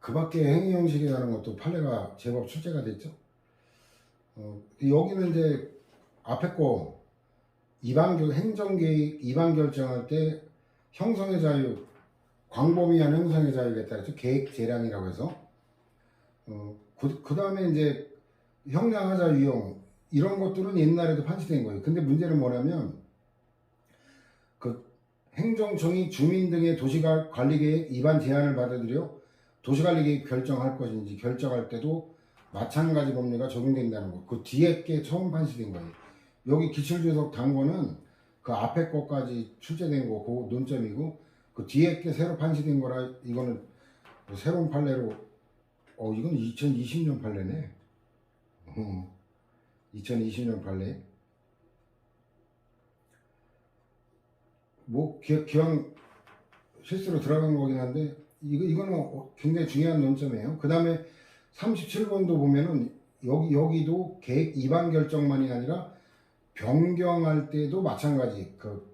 그 밖에 행위 형식에 관한 것도 판례가 제법 출제가 됐죠. 여기는 이제 앞에 거 행정계획 위반 결정할 때 형성의 자유, 광범위한 형성의 자유에 따라서 계획 재량이라고 해서 그 다음에 이제 형량하자 유형 이런 것들은 옛날에도 판시된 거예요. 근데 문제는 뭐냐면 그 행정청이 주민 등의 도시관리계획 위반 제한을 받아들여 도시관리계획 결정할 것인지 결정할 때도 마찬가지 법리가 적용된다는 거. 그 뒤에 게 처음 판시된 거예요. 여기 기출주석 단거는 그 앞에 것까지 출제된 거, 그 논점이고 그 뒤에 게 새로 판시된 거라 이거는 새로운 판례로 이건 2020년 판례네. 2020년 판례. 뭐 기왕 실수로 들어간 거긴 한데 이거는 굉장히 중요한 논점이에요. 그 다음에 37번도 보면은 여기도 계획 위반 결정만이 아니라 변경할 때도 마찬가지 그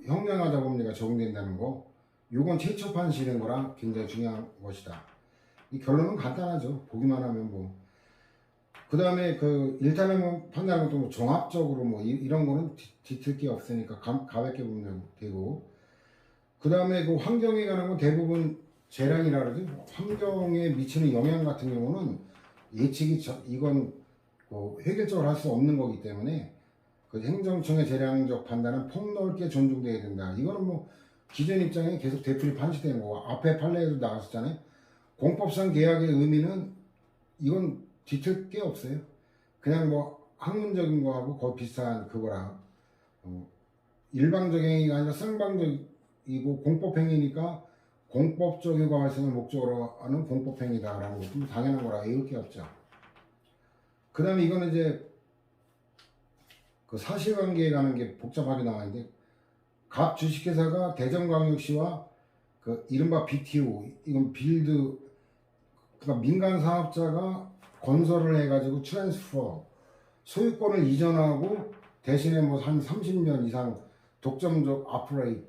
형량하자 법리가 적용된다는 거. 요건 최초 판시된 거랑 굉장히 중요한 것이다. 이 결론은 간단하죠. 보기만 하면 뭐. 그 다음에 그 일단은 판단하는 것도 뭐 종합적으로 뭐 이런 거는 뒤틀 게 없으니까 가볍게 보면 되고. 그 다음에 그 환경에 관한 건 대부분 재량이라 그러죠. 환경에 미치는 영향 같은 경우는 예측이 이건 그 획일적으로 할 수 없는 거기 때문에 그 행정청의 재량적 판단은 폭넓게 존중돼야 된다. 이거는 뭐 기존 입장에 계속 되풀이 판시되는 거고 앞에 판례에도 나왔었잖아요. 공법상 계약의 의미는 이건 뒤틀 게 없어요. 그냥 뭐 학문적인 거하고 거의 비슷한 그거라. 일방적 행위가 아니라 쌍방적이고 공법행위니까 공법적 효과 발생을 목적으로 하는 공법행위다라는 것도 당연한 거라 이을 게 없죠. 그 다음에 이거는 이제 그 사실관계에 관한 게 복잡하게 나와 있는데 갑 주식회사가 대전광역시와 그 이른바 BTO 이건 빌드 그러니까 민간 사업자가 건설을 해가지고 트랜스퍼 소유권을 이전하고 대신에 뭐 한 30년 이상 독점적 아프레이트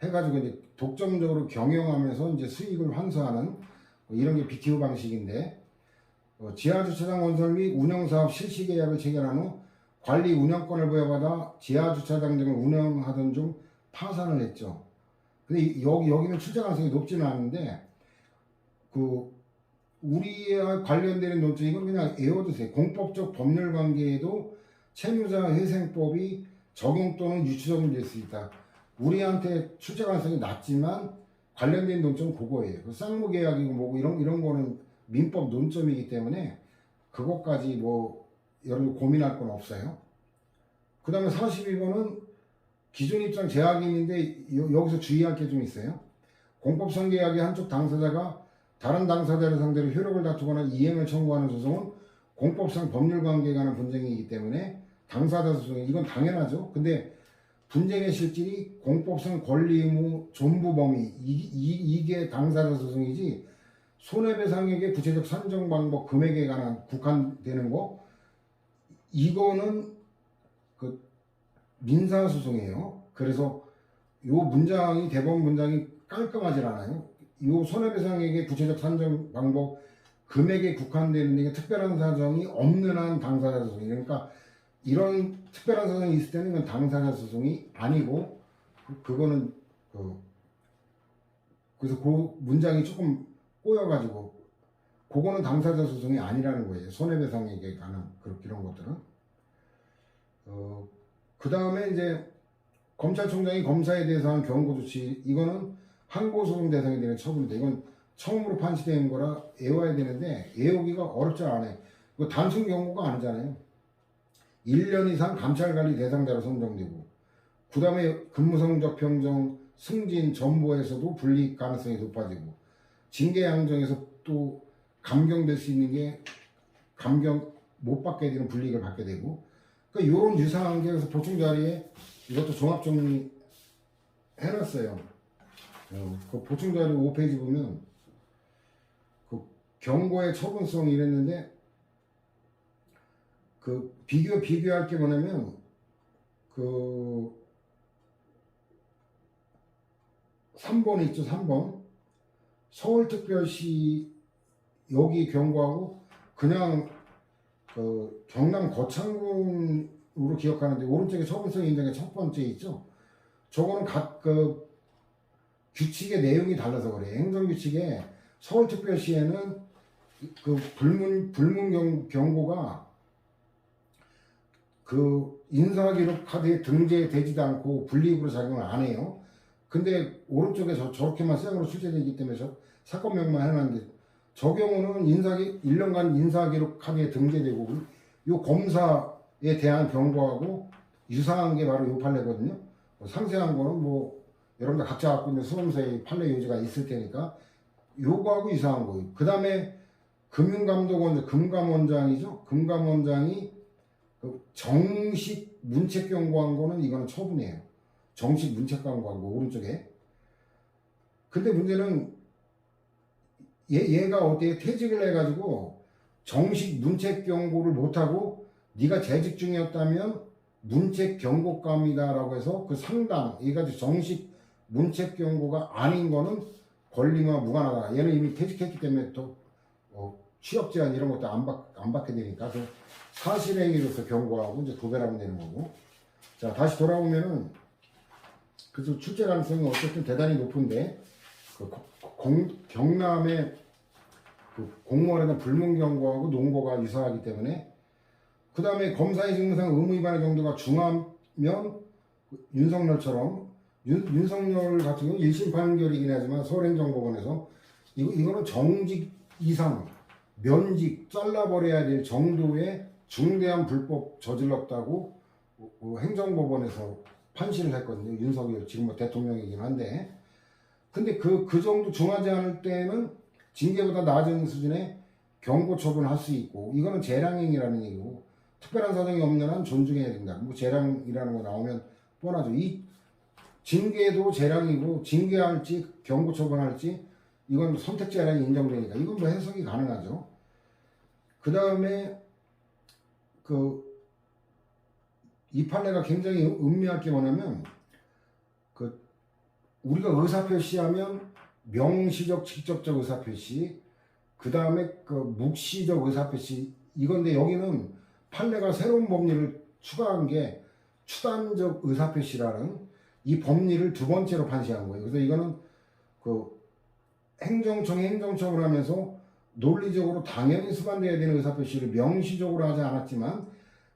해가지고 이제 독점적으로 경영하면서 이제 수익을 환수하는 뭐 이런 게 BTO 방식인데 지하주차장 건설 및 운영사업 실시 계약을 체결한 후 관리 운영권을 부여받아 지하주차장 등을 운영하던 중 파산을 했죠. 근데 여기는 출제 가능성이 높지는 않은데 그 우리와 관련되는 논점 이건 그냥 외워두세요. 공법적 법률 관계에도 채무자 회생법이 적용 또는 유치 적용될 수 있다. 우리한테 출제 가능성이 낮지만 관련된 논점은 그거예요. 그 쌍무계약이고 뭐고 이런 거는 민법 논점이기 때문에 그것까지 뭐 여러분 고민할 건 없어요. 그 다음에 42번은 기존 입장 제약인인데 여기서 주의할 게 좀 있어요. 공법상 계약의 한쪽 당사자가 다른 당사자를 상대로 효력을 다투거나 이행을 청구하는 소송은 공법상 법률관계에 관한 분쟁이기 때문에 당사자 소송이 이건 당연하죠. 근데 분쟁의 실질이 공법상 권리 의무 존부 범위 이게 당사자 소송이지 손해배상액의 구체적 산정 방법 금액에 관한 국한되는 거 이거는 그 민사소송이에요. 그래서 요 문장이 대법원 문장이 깔끔하지 않아요. 요 손해배상액의 구체적 산정 방법 금액에 국한되는 게 특별한 사정이 없는 한 당사자 소송이 그러니까 이런 특별한 사정이 있을 때는 이건 당사자 소송이 아니고 그거는 그래서 그 문장이 조금 꼬여가지고 그거는 당사자 소송이 아니라는 거예요. 손해배상액에 관한 그런 것들은 그 다음에 이제 검찰총장이 검사에 대해서 한 경고 조치 이거는 항고소송 대상이 되는 처분인데 이건 처음으로 판시된 거라 외워야 되는데 외우기가 어렵지 않아요. 이거 단순 경고가 아니잖아요. 1년 이상 감찰관리 대상자로 선정되고 그 다음에 근무성적 평정 승진 전보에서도 불이익 가능성이 높아지고 징계 양정에서 또 감경될 수 있는 게 감경 못 받게 되는 불이익을 받게 되고 그러니까 이런 유사한 게 그래서 보충 자리에 이것도 종합 정리 해놨어요. 그 보충 자료 5페이지 보면 그 경고의 처분성이 이랬는데 그 비교할 게 뭐냐면 그 3번 있죠. 3번 서울특별시 여기 경고하고 그냥 그 경남 거창군으로 기억하는데 오른쪽에 처분성 인정의 첫 번째 있죠. 저거는 각 그 규칙의 내용이 달라서 그래. 행정규칙에 서울특별시에는 그 불문 경고가 그 인사기록 카드에 등재되지도 않고 분리입으로 작용을 안 해요. 근데 오른쪽에 저렇게만 생으로 출제되기 때문에 사건명만 해놨는데 저 경우는 1년간 인사기록 카드에 등재되고 요 검사에 대한 경고하고 유사한 게 바로 요 판례거든요. 상세한 거는 뭐 여러분들 각자 갖고 있는 수험서에 판례 요지가 있을 테니까 요거하고 유사한 거예요. 그 다음에 금융감독원장, 금감원장이죠. 금감원장이 그 정식 문책 경고한 거는 이거는 처분이에요. 정식 문책 경고한 거 오른쪽에. 근데 문제는 얘가 어떻게 퇴직을 해가지고 정식 문책 경고를 못하고 네가 재직 중이었다면 문책 경고감이다라고 해서 그 상당 얘가 정식 문책 경고가 아닌 거는 권리와 무관하다. 얘는 이미 퇴직했기 때문에 또 취업 제한 이런 것도 안 받게 되니까 그 사실행위로서 경고하고 이제 도배하면 되는 거고. 자, 다시 돌아오면은 그래서 출제 가능성이 어쨌든 대단히 높은데 그 경남의 그 공무원에 대한 불문 경고하고 논고가 유사하기 때문에 그 다음에 검사의 직무상 의무 위반의 정도가 중하면 윤석열처럼 윤석열 같은 경우 1심 판결이긴 하지만 서울행정법원에서 이거는 정직 이상 면직 잘라버려야 될 정도의 중대한 불법 저질렀다고 행정법원에서 판시를 했거든요. 윤석열 지금 뭐 대통령이긴 한데 근데 그 정도 중하지 않을 때는 징계보다 낮은 수준의 경고 처분을 할 수 있고 이거는 재량행위라는 얘기고 특별한 사정이 없는 한 존중해야 된다. 뭐 재량이라는 거 나오면 뻔하죠. 이 징계도 재량이고 징계할지 경고 처분할지 이건 선택 재량이 인정되니까 이건 뭐 해석이 가능하죠. 그 다음에 이 판례가 굉장히 음미할 게 뭐냐면 우리가 의사표시하면 명시적 직접적 의사표시 그 다음에 묵시적 의사표시 이건데 여기는 판례가 새로운 법리를 추가한 게 추단적 의사표시라는 이 법리를 두 번째로 판시한 거예요. 그래서 이거는 행정청이 행정청을 하면서 논리적으로 당연히 수반되어야 되는 의사표시를 명시적으로 하지 않았지만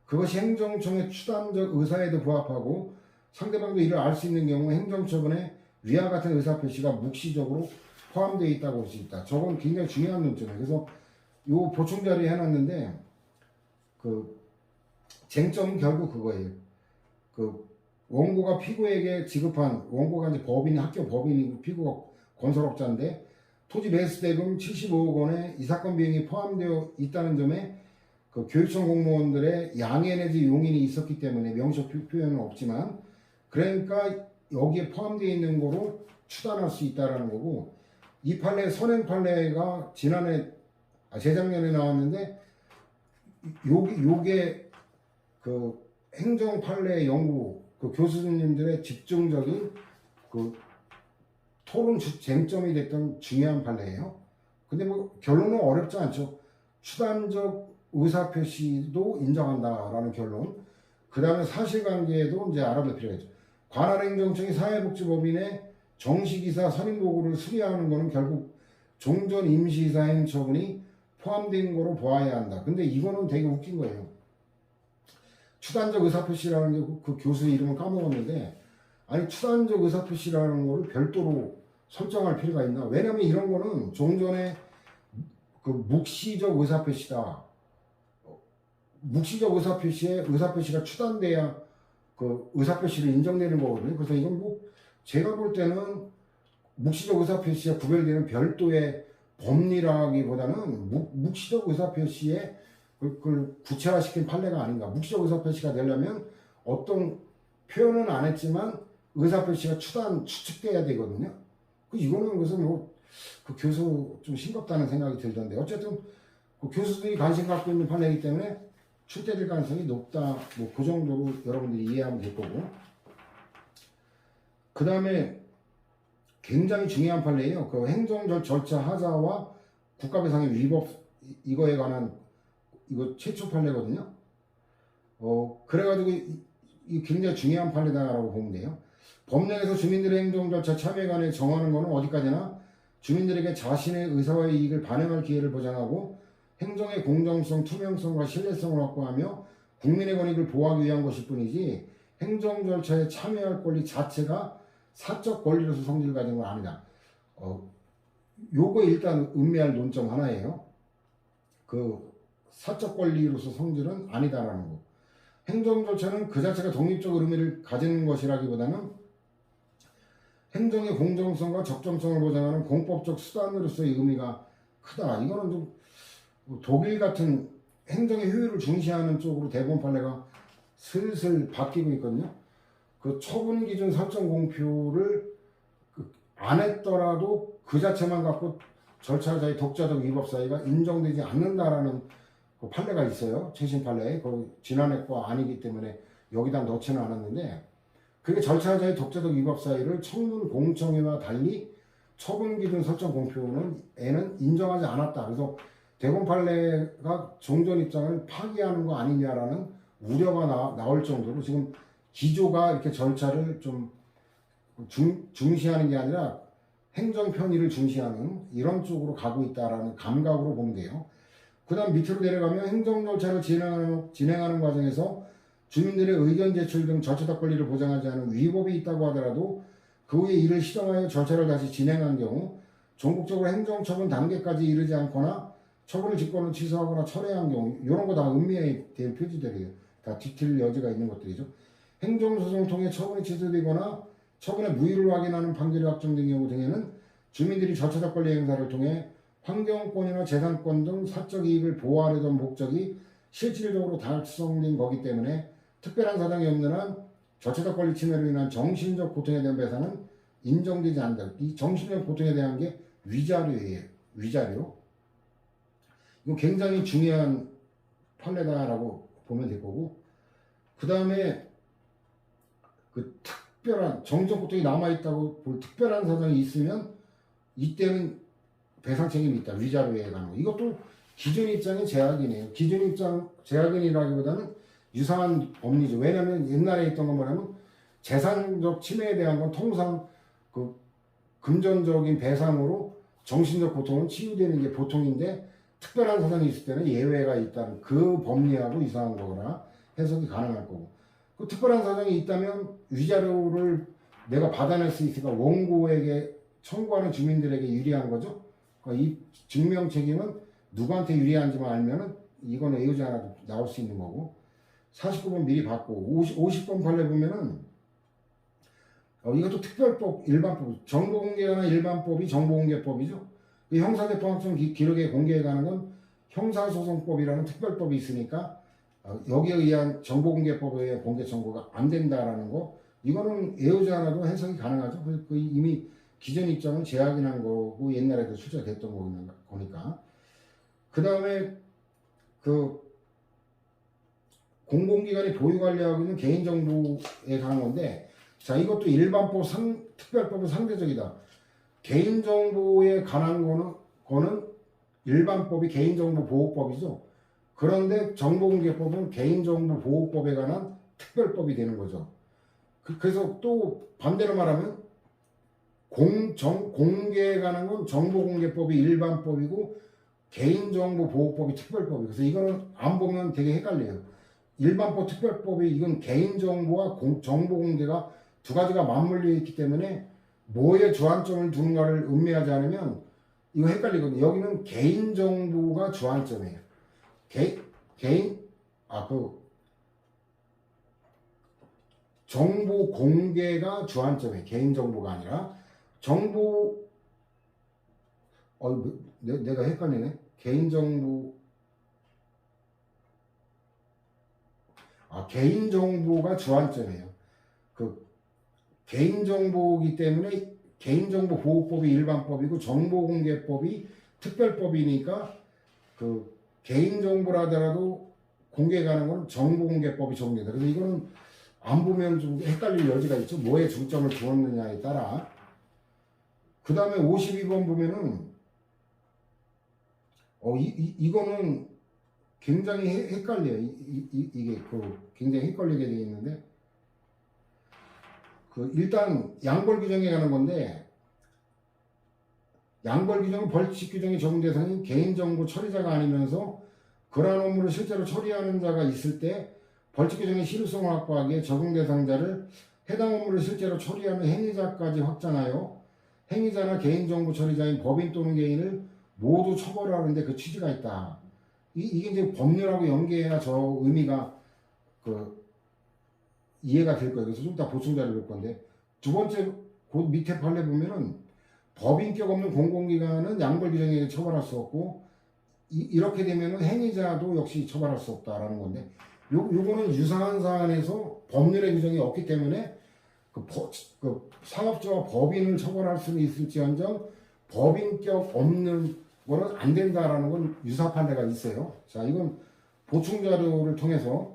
그것이 행정청의 추단적 의사에도 부합하고 상대방도 이를 알 수 있는 경우 행정처분에 위와 같은 의사표시가 묵시적으로 포함되어 있다고 볼 수 있다. 저건 굉장히 중요한 논점이에요. 그래서 요 보충 자료에 해놨는데 쟁점은 결국 그거예요. 원고가 피고에게 지급한 원고가 이제 법인 학교 법인이고 피고가 건설업자인데 토지 매수 대금 75억 원에 이 사건 비용이 포함되어 있다는 점에 교육청 공무원들의 양해 내지 용인이 있었기 때문에 명시적 표현은 없지만 그러니까 여기에 포함되어 있는 거로 추단할 수 있다라는 거고 이 판례 선행 판례가 재작년에 나왔는데 요게 행정 판례 연구 교수님들의 집중적인 토론 쟁점이 됐던 중요한 판례예요. 근데 뭐 결론은 어렵지 않죠. 추단적 의사표시도 인정한다라는 결론. 그 다음에 사실관계도 이제 알아볼 필요가 있죠. 관할행정청이 사회복지법인의 정식이사 선임보고를 수리하는 것은 결국 종전 임시이사 행처분이 포함된 거로 보아야 한다. 근데 이거는 되게 웃긴 거예요. 추단적 의사표시라는 게 그 교수 이름을 까먹었는데 아니 추단적 의사표시라는 거를 별도로 설정할 필요가 있나? 왜냐면 이런 거는 종전에 묵시적 의사표시다. 묵시적 의사표시가 추단돼야 의사표시를 인정되는 거거든요. 그래서 이건 뭐 제가 볼 때는 묵시적 의사표시와 구별되는 별도의 법리라기보다는 묵시적 의사표시에 그걸 구체화시킨 판례가 아닌가. 묵시적 의사표시가 되려면 어떤 표현은 안 했지만 의사표시가 추측돼야 되거든요. 이거는 그래서 그 교수 좀 싱겁다는 생각이 들던데 어쨌든 교수들이 관심 갖고 있는 판례이기 때문에 출제될 가능성이 높다. 뭐 그 정도로 여러분들이 이해하면 될 거고. 그 다음에 굉장히 중요한 판례예요. 행정 절차 하자와 국가배상의 위법 이거에 관한 이거 최초 판례거든요. 그래가지고 이 굉장히 중요한 판례다라고 보면 돼요. 법령에서 주민들의 행정 절차 참여에 관해 정하는 것은 어디까지나 주민들에게 자신의 의사와 이익을 반영할 기회를 보장하고 행정의 공정성, 투명성과 신뢰성을 확보하며 국민의 권익을 보호하기 위한 것일 뿐이지 행정 절차에 참여할 권리 자체가 사적 권리로서 성질을 가진 건 아니다. 요거 일단 음미할 논점 하나예요. 그 사적 권리로서 성질은 아니다라는 거. 행정 절차는 그 자체가 독립적 의미를 가지는 것이라기보다는 행정의 공정성과 적정성을 보장하는 공법적 수단으로서의 의미가 크다. 이거는 좀 독일 같은 행정의 효율을 중시하는 쪽으로 대법원 판례가 슬슬 바뀌고 있거든요. 그 처분 기준 설정 공표를 안 했더라도 그 자체만 갖고 절차자의 독자적 위법 사유가 인정되지 않는다라는 그 판례가 있어요. 최신 판례에. 그 지난해 거 아니기 때문에 여기다 넣지는 않았는데 그게 절차자의 독자적 위법 사유를 청문 공청회와 달리 처분 기준 설정 공표는 인정하지 않았다. 그래서 대법원 판례가 종전 입장을 파기하는 거 아니냐라는 우려가 나올 정도로 지금 기조가 이렇게 절차를 좀 중시하는 게 아니라 행정 편의를 중시하는 이런 쪽으로 가고 있다라는 감각으로 보면 돼요. 그 다음 밑으로 내려가면 행정 절차를 진행하는 과정에서 주민들의 의견 제출 등 절차적 권리를 보장하지 않은 위법이 있다고 하더라도 그 후에 이를 실행하여 절차를 다시 진행한 경우 전국적으로 행정처분 단계까지 이르지 않거나 처분을 직권을 취소하거나 철회한 경우 이런 거 다 음미에 대한 표지들이에요. 다 뒤틀 여지가 있는 것들이죠. 행정소송을 통해 처분이 취소되거나 처분의 무효를 확인하는 판결이 확정된 경우 등에는 주민들이 절차적 권리 행사를 통해 환경권이나 재산권 등 사적 이익을 보호하려던 목적이 실질적으로 달성된 거기 때문에 특별한 사정이 없는 한 절차적 권리 침해로 인한 정신적 고통에 대한 배상은 인정되지 않는다. 이 정신적 고통에 대한 게 위자료예요. 위자료. 이거 굉장히 중요한 판례다라고 보면 될 거고, 그 다음에 그 특별한 정신적 고통이 남아있다고 볼 특별한 사정이 있으면 이때는 배상 책임이 있다. 위자료에 관한 거. 이것도 기존 입장의 제약이네요. 기존 입장 제약이라기보다는 유사한 법리죠. 왜냐하면 옛날에 있던 건 뭐냐면 재산적 침해에 대한 건 통상 그 금전적인 배상으로 정신적 고통은 치유되는 게 보통인데 특별한 사정이 있을 때는 예외가 있다는 그 법리하고 유사한 거거나 해석이 가능할 거고, 그 특별한 사정이 있다면 위자료를 내가 받아낼 수 있으니까 원고에게 청구하는 주민들에게 유리한 거죠. 그러니까 이 증명 책임은 누구한테 유리한지만 알면은 이거는 애우지 않아도 나올 수 있는 거고, 49번 미리 받고 50번 판례 보면은 이것도 특별법, 일반법, 정보공개나 일반법이 정보공개법이죠. 이 형사재판청 기록에 공개해 가는 건 형사소송법이라는 특별법이 있으니까 여기에 의한 정보공개법에 의한 공개 청구가 안 된다라는 거, 이거는 애우지 않아도 해석이 가능하죠. 그 이미 기존 입장은 제약이 난 거고 옛날에도 출제됐던 거니까. 그 다음에 그 공공기관이 보유관리하고 있는 개인정보에 관한 건데, 자, 이것도 일반법, 특별법은 상대적이다. 개인정보에 관한 거는 일반법이 개인정보보호법이죠. 그런데 정보공개법은 개인정보보호법에 관한 특별법이 되는 거죠. 그래서 또 반대로 말하면 공개에 관한 건 정보공개법이 일반법이고 개인정보보호법이 특별법이에요. 그래서 이거는 안 보면 되게 헷갈려요. 일반법, 특별법이 이건 개인정보와 정보공개가 두 가지가 맞물려 있기 때문에 뭐에 주안점을 두는가를 음미하지 않으면 이거 헷갈리거든요. 여기는 개인정보가 주안점이에요. 정보 공개가 주안점이에요. 개인정보가 아니라 내가 헷갈리네. 개인정보가 주안점이에요. 그 개인정보이기 때문에 개인정보보호법이 일반법이고 정보공개법이 특별법이니까 그 개인정보라더라도 공개에 관한 건 정보공개법이 적용된다. 그래서 이거는 안 보면 좀 헷갈릴 여지가 있죠. 뭐에 중점을 두었느냐에 따라. 그 다음에 52번 보면은 이거는 굉장히 헷갈려요. 이게 굉장히 헷갈리게 되어 있는데, 일단 양벌 규정에 관한 건데, 양벌 규정은 벌칙 규정의 적용 대상이 개인정보 처리자가 아니면서 그러한 업무를 실제로 처리하는 자가 있을 때 벌칙 규정의 실효성을 확보하기에 적용 대상자를 해당 업무를 실제로 처리하는 행위자까지 확장하여 행위자나 개인정보 처리자인 법인 또는 개인을 모두 처벌하는 데 그 취지가 있다. 이게 이제 법률하고 연계해야 저 의미가 이해가 될 거예요. 그래서 좀 이따 보충 자료를 볼 건데, 두 번째 그 밑에 판례 보면은 법인격 없는 공공기관은 양벌 규정에 처벌할 수 없고, 이렇게 되면은 행위자도 역시 처벌할 수 없다라는 건데, 요거는 유사한 사안에서 법률의 규정이 없기 때문에 사업자와 법인을 처벌할 수는 있을지언정 법인격 없는 거는 안 된다라는 건 유사 판례가 있어요. 자, 이건 보충 자료를 통해서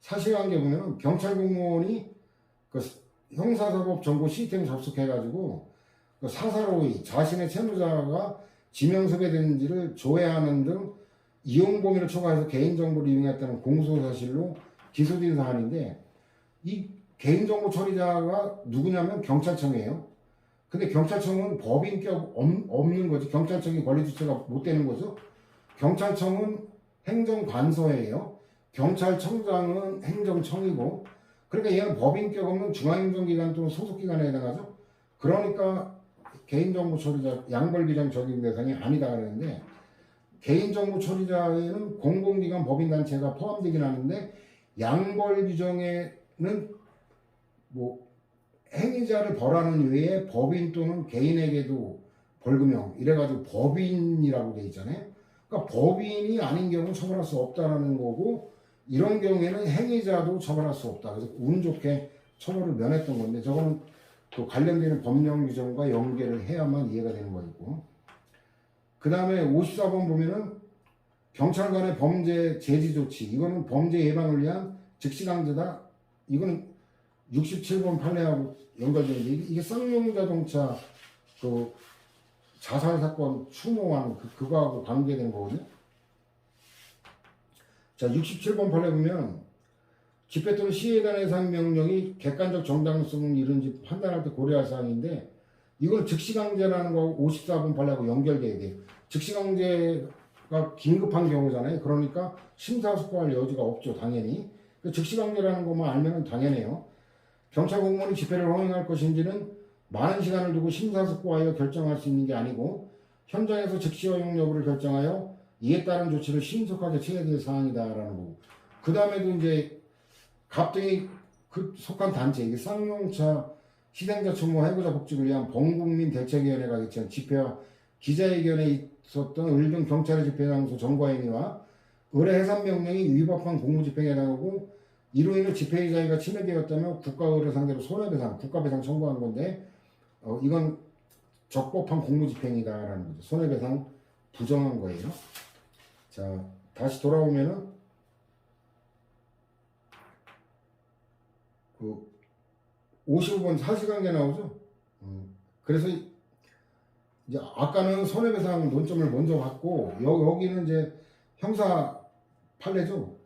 사실관계 보면은 경찰 공무원이 형사사법 정보 시스템 접속해가지고 사사로이 자신의 채무자가 지명섭외된지를 조회하는 등 이용 범위를 초과해서 개인정보를 이용했다는 공소사실로 기소된 사안인데, 이 개인정보 처리자가 누구냐면 경찰청이에요. 근데 경찰청은 법인격 없는 거지. 경찰청이 권리주체가 못 되는 거죠. 경찰청은 행정관서예요. 경찰청장은 행정청이고, 그러니까 얘는 법인격 없는 중앙행정기관 또는 소속기관에 해당하죠. 그러니까 개인정보 처리자 양벌 규정 적용 대상이 아니다 그랬는데, 개인정보 처리자에는 공공기관 법인단체가 포함되긴 하는데, 양벌 규정에는 행위자를 벌하는 외에 법인 또는 개인에게도 벌금형 이래가지고 법인이라고 돼 있잖아요. 그러니까 법인이 아닌 경우는 처벌할 수 없다는 거고, 이런 경우에는 행위자도 처벌할 수 없다. 그래서 운 좋게 처벌을 면했던 건데, 저거는 관련되는 법령 규정과 연계를 해야만 이해가 되는 거고. 그 다음에 54번 보면은 경찰 간의 범죄 제지 조치, 이거는 범죄 예방을 위한 즉시강제다. 이거는 67번 판례하고 연결되는데, 이게 쌍용자동차 자살 사건 추모한 그거하고 관계되는 거거든요. 자, 67번 판례 보면 집회 또는 시위에 대한 해상 명령이 객관적 정당성을 이른지 판단할 때 고려할 사항인데, 이건 즉시강제라는 거하고 54번 판례하고 연결돼야 돼요. 즉시강제가 긴급한 경우잖아요. 그러니까 심사숙고할 여지가 없죠, 당연히. 즉시강제라는 것만 알면 당연해요. 경찰 공무원이 집회를 허용할 것인지는 많은 시간을 두고 심사숙고하여 결정할 수 있는 게 아니고, 현장에서 즉시 허용 여부를 결정하여 이에 따른 조치를 신속하게 취해야 될 사항이다라는 거고, 그 다음에도 이제 갑자기 속한 단체, 이게 쌍용차 희생자 추모 해고자 복직을 위한 범국민 대책위원회가 있죠. 집회와 기자회견에 있었던 을등 경찰의 집회 장소 점거행위와 의뢰 해산 명령이 위법한 공무집행에 해당하고, 이로 인해 집회의 자유가 침해되었다며 국가의뢰 상대로 손해배상, 국가배상 청구한 건데, 이건 적법한 공무집행이다라는 거죠. 손해배상 부정한 거예요. 자, 다시 돌아오면은 55번 사실관계 나오죠. 그래서 이제 아까는 손해배상 논점을 먼저 받고, 여기는 이제 형사 판례죠.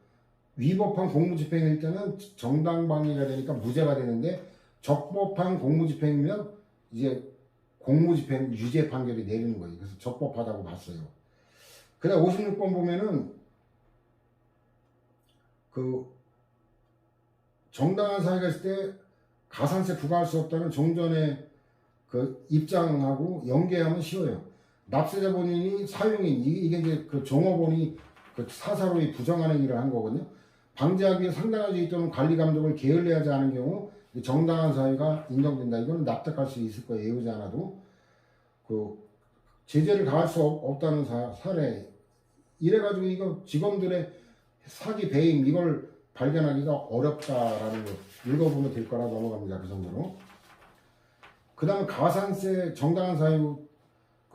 위법한 공무집행일 때는 정당방위가 되니까 무죄가 되는데, 적법한 공무집행이면 이제 공무집행 유죄 판결이 내리는 거예요. 그래서 적법하다고 봤어요. 그다음 56번 보면은 정당한 사유가 있을 때 가산세 부과할 수 없다는 종전의 입장하고 연계하면 쉬워요. 납세자 본인이 사용인, 이게 이제 종업원이 사사로이 부정하는 일을 한 거거든요. 방지하기 위해 상당한 주의 또는 관리 감독을 게을리하지 않은 경우 정당한 사유가 인정된다. 이거는 납득할 수 있을 거예요. 외우지 않아도. 제재를 가할 수 없다는 사례. 이래가지고 이거 직원들의 사기 배임 이걸 발견하기가 어렵다라는 거 읽어보면 될 거라 넘어갑니다. 그 정도로. 그 다음에 가산세 정당한 사유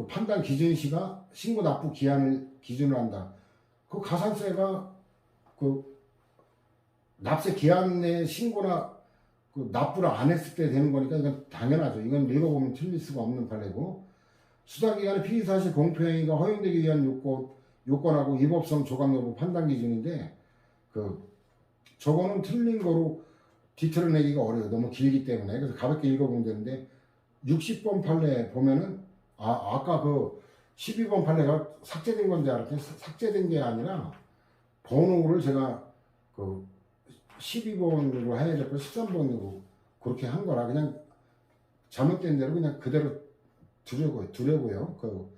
판단 기준시가 신고 납부 기한을 기준으로 한다. 가산세가 납세 기한 내 신고나 납부를 안 했을 때 되는 거니까 이건 당연하죠. 이건 읽어보면 틀릴 수가 없는 판례고. 수사기관의 피의사실 공표행위가 허용되기 위한 요건하고 위법성 조각 여부 판단 기준인데 저거는 틀린 거로 뒤틀어 내기가 어려워요. 너무 길기 때문에. 그래서 가볍게 읽어보면 되는데 60번 판례 보면은 아까 12번 판례가 삭제된 건지 알았더니 삭제된 게 아니라 번호를 제가 12번으로 해야 될 거 13번으로 그렇게 한 거라 그냥 잘못된 대로 그냥 그대로 두려고요.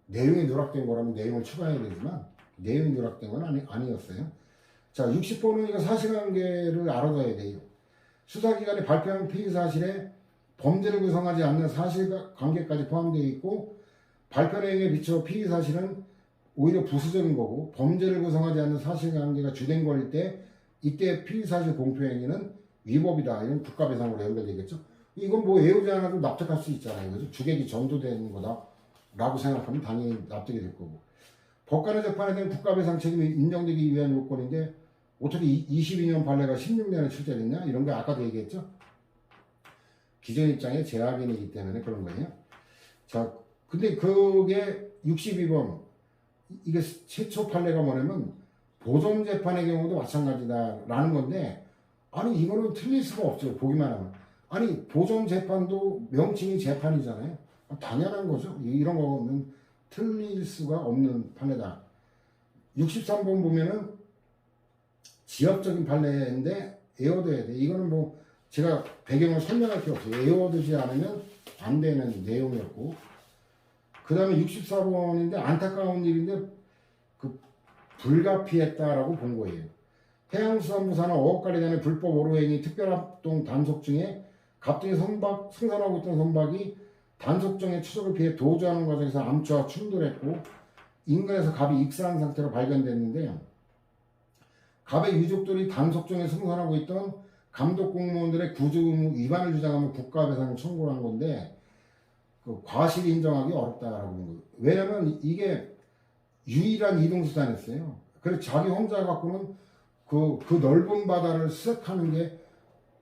내용이 누락된 거라면 내용을 추가해야 되지만 내용이 누락된 건 아니었어요. 자, 60번은 이거 사실관계를 알아둬야 돼요. 수사기관이 발표한 피의사실에 범죄를 구성하지 않는 사실관계까지 포함되어 있고 발표 내용에 비춰 피의사실은 오히려 부수적인 거고 범죄를 구성하지 않는 사실관계가 주된 거일 때 이때 피의사실 공표행위는 위법이다. 이런 국가배상으로 연결되겠죠. 이건 뭐 외우지 않아도 납득할 수 있잖아요. 그래서 주객이 전도되는 거다 라고 생각하면 당연히 납득이 될 거고 법관의 재판에 대한 국가배상 책임이 인정되기 위한 요건인데 어떻게 22년 판례가 16년에 출제됐냐? 이런 거 아까도 얘기했죠. 기존 입장에 재확인이기 때문에 그런 거예요. 자, 근데 그게 62번 이게 최초 판례가 뭐냐면 보존 재판의 경우도 마찬가지다라는 건데 아니 이거는 틀릴 수가 없죠. 보기만 하면 아니 보존 재판도 명칭이 재판이잖아요. 당연한 거죠. 이런 거는 틀릴 수가 없는 판례다. 63번 보면은 지역적인 판례인데 애워둬야 돼. 이거는 뭐 제가 배경을 설명할 필요 없어요. 애워두지 않으면 안 되는 내용이었고 그 다음에 64번인데 안타까운 일인데 불가피했다라고 본 거예요. 해양수산부 산하 어업관리 단의 불법 오로행위 특별합동 단속 중에 갑자기 승선하고 있던 선박이 단속정의 추적을 피해 도주하는 과정에서 암초와 충돌했고 인근에서 갑이 익사한 상태로 발견됐는데 갑의 유족들이 단속정에 승선하고 있던 감독 공무원들의 구조 의무 위반을 주장하면 국가배상을 청구를 한 건데 과실 인정하기 어렵다라고 하는 거예요. 왜냐면 이게 유일한 이동수단이었어요. 그래서 자기 혼자 갖고는 그 넓은 바다를 수색하는 게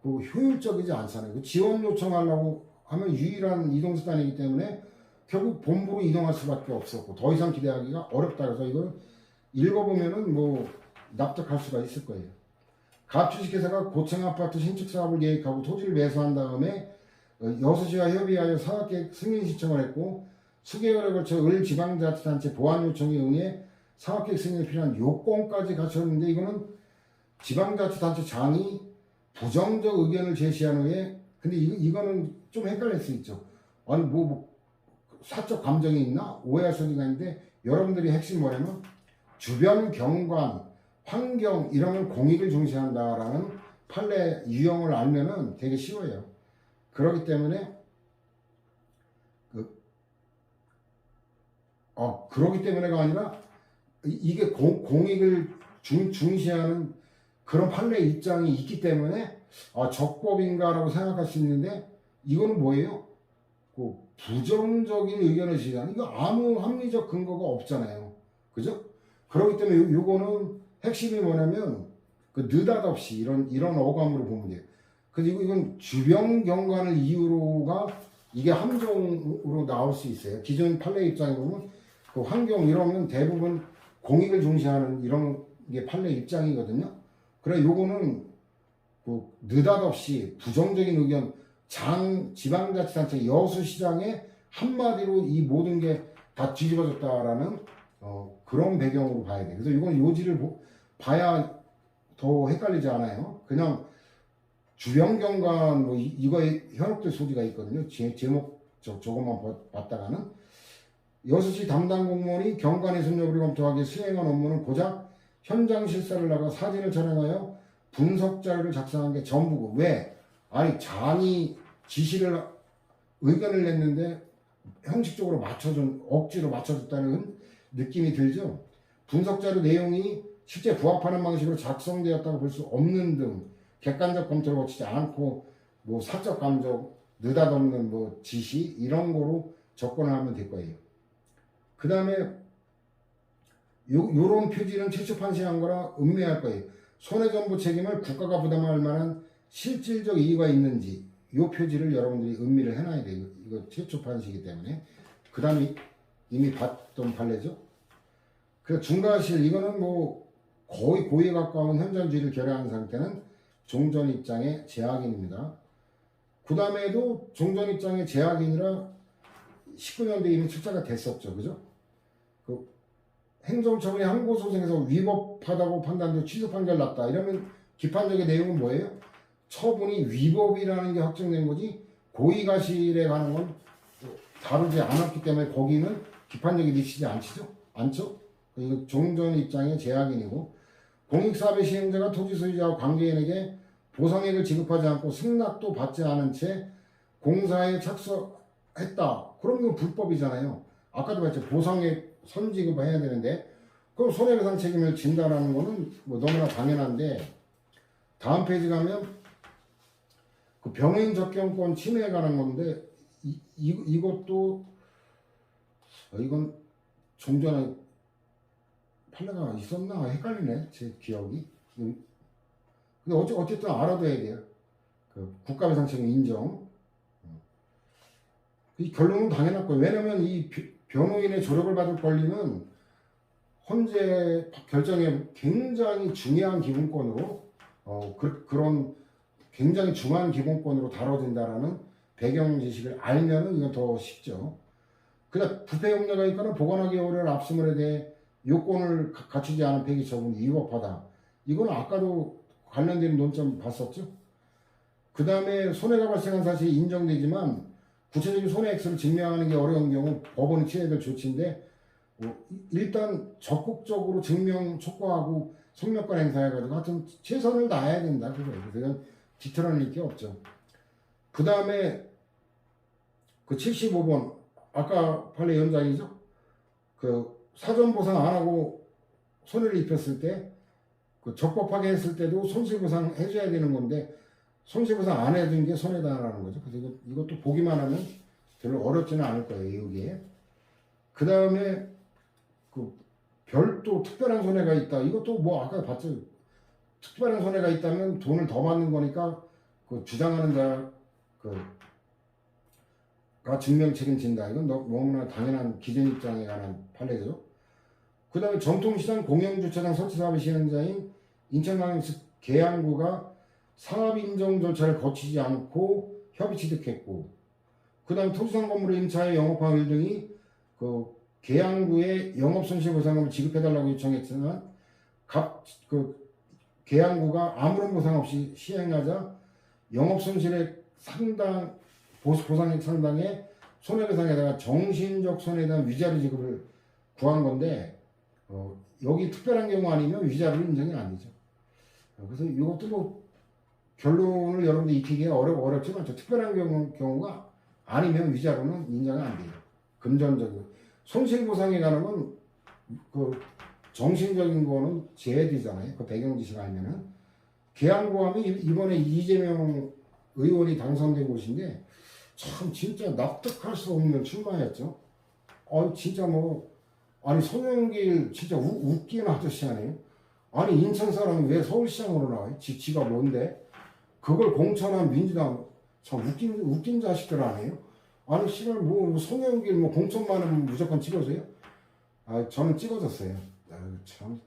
효율적이지 않잖아요. 지원 요청하려고 하면 유일한 이동수단이기 때문에 결국 본부로 이동할 수밖에 없었고 더 이상 기대하기가 어렵다. 그래서 이걸 읽어보면은 뭐 납득할 수가 있을 거예요. 갑 주식회사가 고층 아파트 신축 사업을 계획하고 토지를 매수한 다음에 여수시와 협의하여 사업계획 승인 신청을 했고 수개월에 걸쳐 을지방자치단체 보완 요청에 응해 사업계획 승인에 필요한 요건까지 갖췄는데 이거는 지방자치단체장이 부정적 의견을 제시한 후에 근데 이거는 좀 헷갈릴 수 있죠. 아니 뭐 사적 감정이 있나 오해할 수가 있는데 여러분들이 핵심 뭐냐면 주변 경관 환경 이런 걸 공익을 중시한다라는 판례 유형을 알면은 되게 쉬워요. 그렇기 때문에 그렇기 때문에가 아니라 이게 공익을 중시하는 그런 판례 입장이 있기 때문에 적법인가라고 생각할 수 있는데 이거는 뭐예요? 부정적인 의견을 제시하는 이거 아무 합리적 근거가 없잖아요. 그죠? 그렇기 때문에 요거는 핵심이 뭐냐면 느닷없이 이런 어감으로 보면 돼요. 그리고 이건 주변 경관을 이유로가 이게 함정으로 나올 수 있어요. 기존 판례 입장에 보면 환경 이러면 대부분 공익을 중시하는 이런 게 판례 입장이거든요. 그래 요거는 느닷없이 부정적인 의견 지방자치단체 여수시장에 한마디로 이 모든 게 다 뒤집어졌다라는 그런 배경으로 봐야 돼. 그래서 이건 요지를 봐야 더 헷갈리지 않아요. 그냥 주변 경관 뭐 이거에 현혹될 소지가 있거든요. 제목 저것만 봤다가는 여수시 담당 공무원이 경관훼손 여부를 검토하기 수행한 업무는 고작 현장 실사를 나가 사진을 촬영하여 분석 자료를 작성한 게 전부고 왜? 아니 장이 지시를 의견을 냈는데 형식적으로 억지로 맞춰줬다는 느낌이 들죠. 분석 자료 내용이 실제 부합하는 방식으로 작성되었다고 볼 수 없는 등 객관적 검토를 거치지 않고 뭐 사적 감정 느닷없는 뭐 지시 이런 거로 접근을 하면 될 거예요. 그 다음에 요런 표지는 최초 판시한 거라 음미할 거예요. 손해전부 책임을 국가가 부담할 만한 실질적 이유가 있는지 요 표지를 여러분들이 음미를 해놔야 돼요. 이거 최초 판시이기 때문에 그 다음에 이미 봤던 판례죠. 그 중과실 이거는 뭐 거의 고의에 가까운 현존주의를 결여한 상태는 종전 입장의 제약인입니다. 그 다음에도 종전 입장의 제약인이라 19년도에 이미 출제가 됐었죠. 그죠? 그 행정처분이 항고소송에서 위법하다고 판단돼 취소 판결 났다. 이러면 기판적인 내용은 뭐예요? 처분이 위법이라는 게 확정된 거지 고의가실에 관한 건 다루지 않았기 때문에 거기는 기판적이 미치지 않죠? 이거 종전 입장의 제약인이고 공익사업의 시행자가 토지 소유자와 관계인에게 보상액을 지급하지 않고 승낙도 받지 않은 채 공사에 착수했다. 그럼 이건 불법이잖아요. 아까도 봤죠. 보상액 선지급을 해야 되는데 그럼 손해배상 책임을 진다라는 거는 뭐 너무나 당연한데 다음 페이지 가면 그 병행 접견권 침해에 관한 건데 이것도 이건 종전에 판례가 있었나 헷갈리네 제 기억이. 근데 어쨌든 알아둬야 돼요. 그 국가배상 책임 인정. 이 결론은 당연할 거예요. 왜냐면 이 변호인의 조력을 받을 권리는 헌재 결정에 굉장히 중요한 기본권으로 그런 굉장히 중요한 기본권으로 다뤄진다라는 배경 지식을 알면은 이건 더 쉽죠. 그다음 부패 용려가 있거나 보관하기 어려운 압수물에 대해 요건을 갖추지 않은 폐기 처분이 위법하다. 이건 아까도 관련된 논점 봤었죠. 그 다음에 손해가 발생한 사실이 인정되지만 구체적인 손해액수를 증명하는 게 어려운 경우 법원이 취해야 될 조치인데 일단 적극적으로 증명 촉구하고 성명권 행사해가지고 하여튼 최선을 다해야 된다. 그건 뒤틀어낼 게 없죠. 그 다음에 그 75번 아까 판례 연장이죠. 그 사전 보상 안 하고 손해를 입혔을 때 그 적법하게 했을 때도 손실보상 해줘야 되는 건데 손실보상 안 해준 게 손해다라는 거죠. 그래서 이것도 보기만 하면 별로 어렵지는 않을 거예요. 여기에. 그 다음에 그 별도 특별한 손해가 있다. 이것도 뭐 아까 봤죠. 특별한 손해가 있다면 돈을 더 받는 거니까 그 주장하는 자가 증명 책임진다. 이건 너무나 당연한 기존 입장에 관한 판례죠. 그 다음에 전통시장 공영주차장 설치 사업의 시행자인 인천광역시 계양구가 상업인정 절차를 거치지 않고 협의 취득했고 그 다음 토지상 건물의 임차에 영업한 일 등이 그 계양구에 영업손실보상금을 지급해달라고 요청했지만 그 계양구가 아무런 보상 없이 시행하자 영업손실의 보상액 상당의 손해배상에다가 정신적 손해에 대한 위자료 지급을 구한 건데 여기 특별한 경우 아니면 위자료 인정이 안 되죠. 그래서 이것도 뭐 결론을 여러분들 익히기가 어렵지만 특별한 경우가 아니면 위자료는 인정이 안 돼요. 금전적으로 손실보상에 관한 건 그 정신적인 거는 제외되잖아요. 그 배경 지식 알면은 계양구하면 이번에 이재명 의원이 당선된 곳인데 참 진짜 납득할 수 없는 출마였죠. 진짜 뭐 아니 송영길 진짜 웃기는 아저씨 아니에요? 아니 인천 사람이 왜 서울시장으로 나와요? 지가 뭔데? 그걸 공천한 민주당 참 웃긴 자식들 아니에요? 아니 씨발 뭐 송영길 뭐 공천만 하면 무조건 찍어줘요? 저는 찍어줬어요. 참.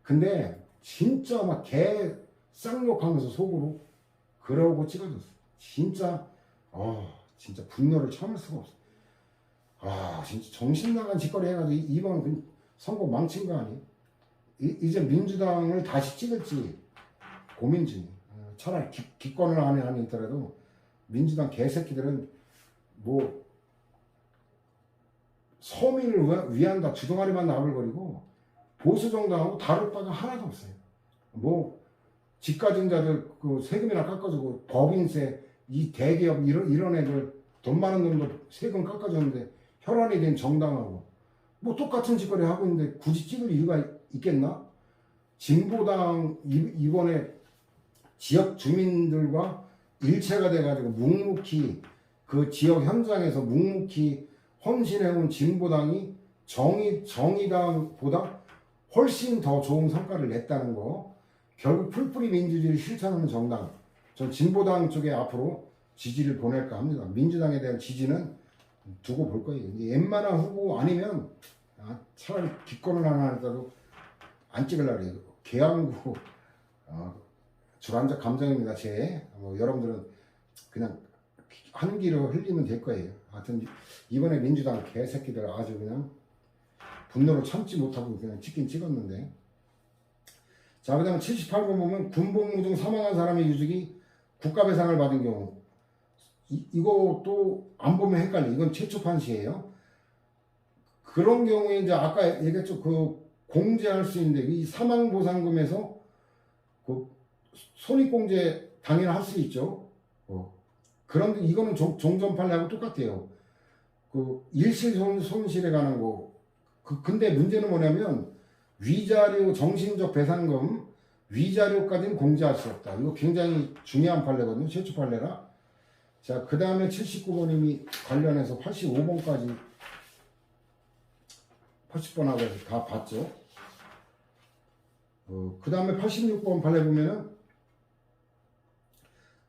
근데 진짜 막 개 쌍욕하면서 속으로 그러고 찍어줬어. 진짜 진짜 분노를 참을 수가 없어. 진짜 정신 나간 짓거리 해가지고 이번 선거 망친 거 아니에요? 이제 민주당을 다시 찍을지 고민 중이에요. 차라리 기권을 안 했더라도 민주당 개새끼들은 뭐 서민을 위한다 주둥아리만 나불거리고 보수 정당하고 다를 바가 하나도 없어요. 뭐 집 가진 자들 그 세금이나 깎아주고 법인세 이 대기업 이런 애들 돈 많은 놈도 세금 깎아줬는데 혈안이 된 정당하고 뭐 똑같은 짓거리 하고 있는데 굳이 찍을 이유가 있겠나? 진보당 이번에 지역 주민들과 일체가 돼가지고 묵묵히 그 지역 현장에서 묵묵히 헌신해온 진보당이 정의당보다 훨씬 더 좋은 성과를 냈다는 거. 결국 풀뿌리 민주주의를 실천하는 정당. 전 진보당 쪽에 앞으로 지지를 보낼까 합니다. 민주당에 대한 지지는 두고 볼 거예요. 이제 웬만한 후보 아니면 차라리 기권을 하나 하더라도 안 찍으려고 해요. 개항구 주관적 감정입니다. 여러분들은 그냥 한기로 흘리면 될 거예요. 하여튼 이번에 민주당 개새끼들 아주 그냥 분노를 참지 못하고 그냥 찍긴 찍었는데. 자, 그 다음에 78번 보면 군복무 중 사망한 사람의 유족이 국가배상을 받은 경우. 이것도 안 보면 헷갈려. 이건 최초 판시예요. 그런 경우에 이제 아까 얘기했죠. 그 공제할 수 있는데 이 사망보상금에서 그 손익공제 당연히 할 수 있죠. 그런데 이거는 종전판례하고 똑같아요. 그 일시 손실에 관한 거. 근데 문제는 뭐냐면 위자료 정신적 배상금 위자료까지는 공제할 수 없다. 이거 굉장히 중요한 판례거든요. 최초 판례라. 자, 그 다음에 79번님이 관련해서 85번까지 80번하고 해서 다 봤죠. 그 다음에 86번 판례 보면은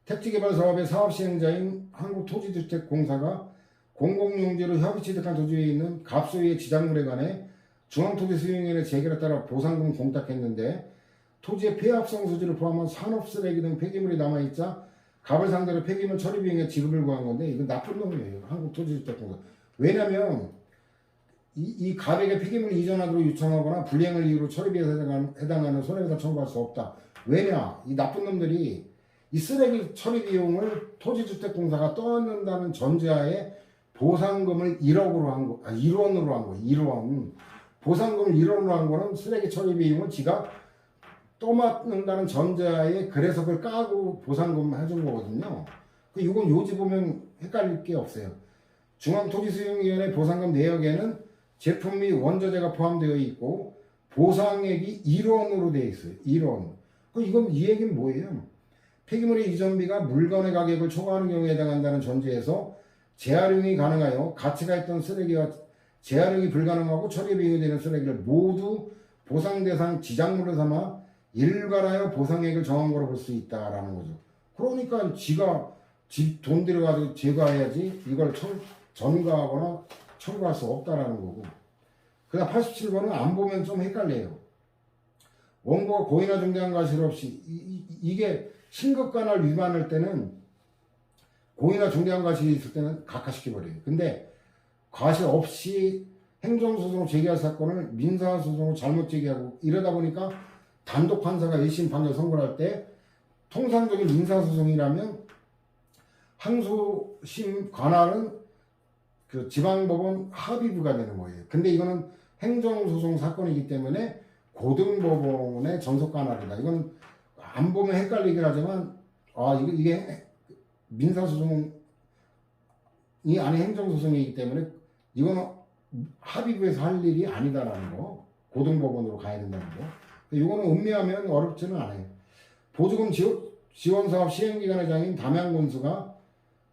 택지개발 사업의 사업 시행자인 한국토지주택공사가 공공용지로 협의 취득한 토지에 있는 갑소유의 지작물에 관해 중앙토지수용위원회 재결에 따라 보상금 공탁했는데 토지의 폐합성 수지를 포함한 산업쓰레기 등 폐기물이 남아있자 갑을 상대로 폐기물 처리 비용의 지급을 구한 건데 이건 나쁜 놈이에요. 한국토지주택공사. 왜냐면 이 갑에게 폐기물을 이전하도록 요청하거나 불이행을 이유로 처리비에 해당하는 손해배상 청구할 수 없다. 왜냐? 이 나쁜 놈들이 이 쓰레기 처리 비용을 토지주택공사가 떠안는다는 전제하에 보상금을 1억으로 한 거, 1원으로 한 거, 1원. 보상금을 1원으로 한 거는 쓰레기 처리 비용을 지가 떠맡는다는 전제하에 그래서 그걸 까고 보상금 해준 거거든요. 이건 요지 보면 헷갈릴 게 없어요. 중앙토지수용위원회 보상금 내역에는 제품 및 원자재가 포함되어 있고 보상액이 1원으로 되어 있어요. 1원. 이건 이 얘기는 뭐예요? 폐기물의 이전비가 물건의 가격을 초과하는 경우에 해당한다는 전제에서 재활용이 가능하여 가치가 있던 쓰레기와 재활용이 불가능하고 처리 비용이 되는 쓰레기를 모두 보상 대상 지작물을 삼아 일괄하여 보상액을 정한 거로 볼 수 있다라는 거죠. 그러니까 지가 돈 들여가지고 제거해야지 이걸 전가하거나 청구할 수 없다라는 거고. 그 다음 87번은 안 보면 좀 헷갈려요. 원고가 고의나 중대한 과실 없이 이게 신급관할 위반할 때는 고의나 중대한 과실이 있을 때는 각하시켜버려요. 근데 과실 없이 행정소송을 제기할 사건을 민사소송으로 잘못 제기하고 이러다 보니까 단독 판사가 1심 판결 선고를 할 때 통상적인 민사소송이라면 항소심 관할은 그 지방법원 합의부가 되는 거예요. 근데 이거는 행정소송 사건이기 때문에 고등법원의 전속 관할이다. 이건 안 보면 헷갈리긴 하지만 이게 민사소송이 아닌 행정소송이기 때문에 이거는 합의부에서 할 일이 아니다라는 거. 고등법원으로 가야 된다는 거. 이거는 음미하면 어렵지는 않아요. 보조금 지원사업 시행기관회장인 담양군수가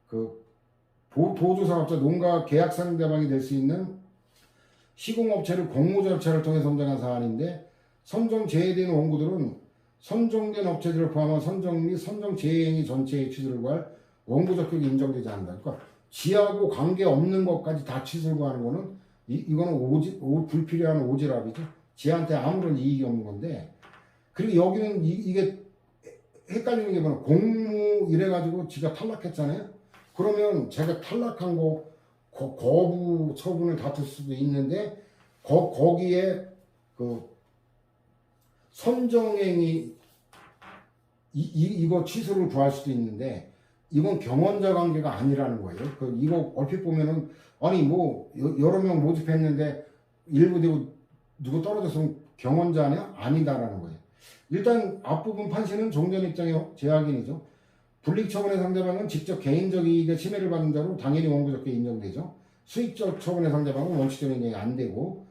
그 보조사업자 농가 계약 상대방이 될 수 있는 시공업체를 공모 절차를 통해 선정한 사안인데 선정 제외된 원고들은 선정된 업체들을 포함한 선정 및 선정 제외행위 전체의 취소를 구할 원고 적격이 인정되지 않는다. 그러니까 지하고 관계없는 것까지 다 취소를 구하는 거는 이거는 불필요한 오지랖이죠. 지한테 아무런 이익이 없는 건데, 그리고 여기는 이게 헷갈리는 게 뭐냐, 공무 이래가지고 지가 탈락했잖아요. 그러면 제가 탈락한 거 거부 처분을 다툴 수도 있는데 거기에 그 선정행위 이거 취소를 구할 수도 있는데 이건 경원자 관계가 아니라는 거예요. 이거 얼핏 보면은 아니 뭐 여러 명 모집했는데 일부 되고 누구 떨어졌으면 경원자냐? 아니다라는 거예요. 일단 앞부분 판시는 종전 입장의 재확인이죠. 불이익 처분의 상대방은 직접 개인적 이익에 침해를 받는 자로 당연히 원고적게 인정되죠. 수익적 처분의 상대방은 원칙적 인정이 안 되고,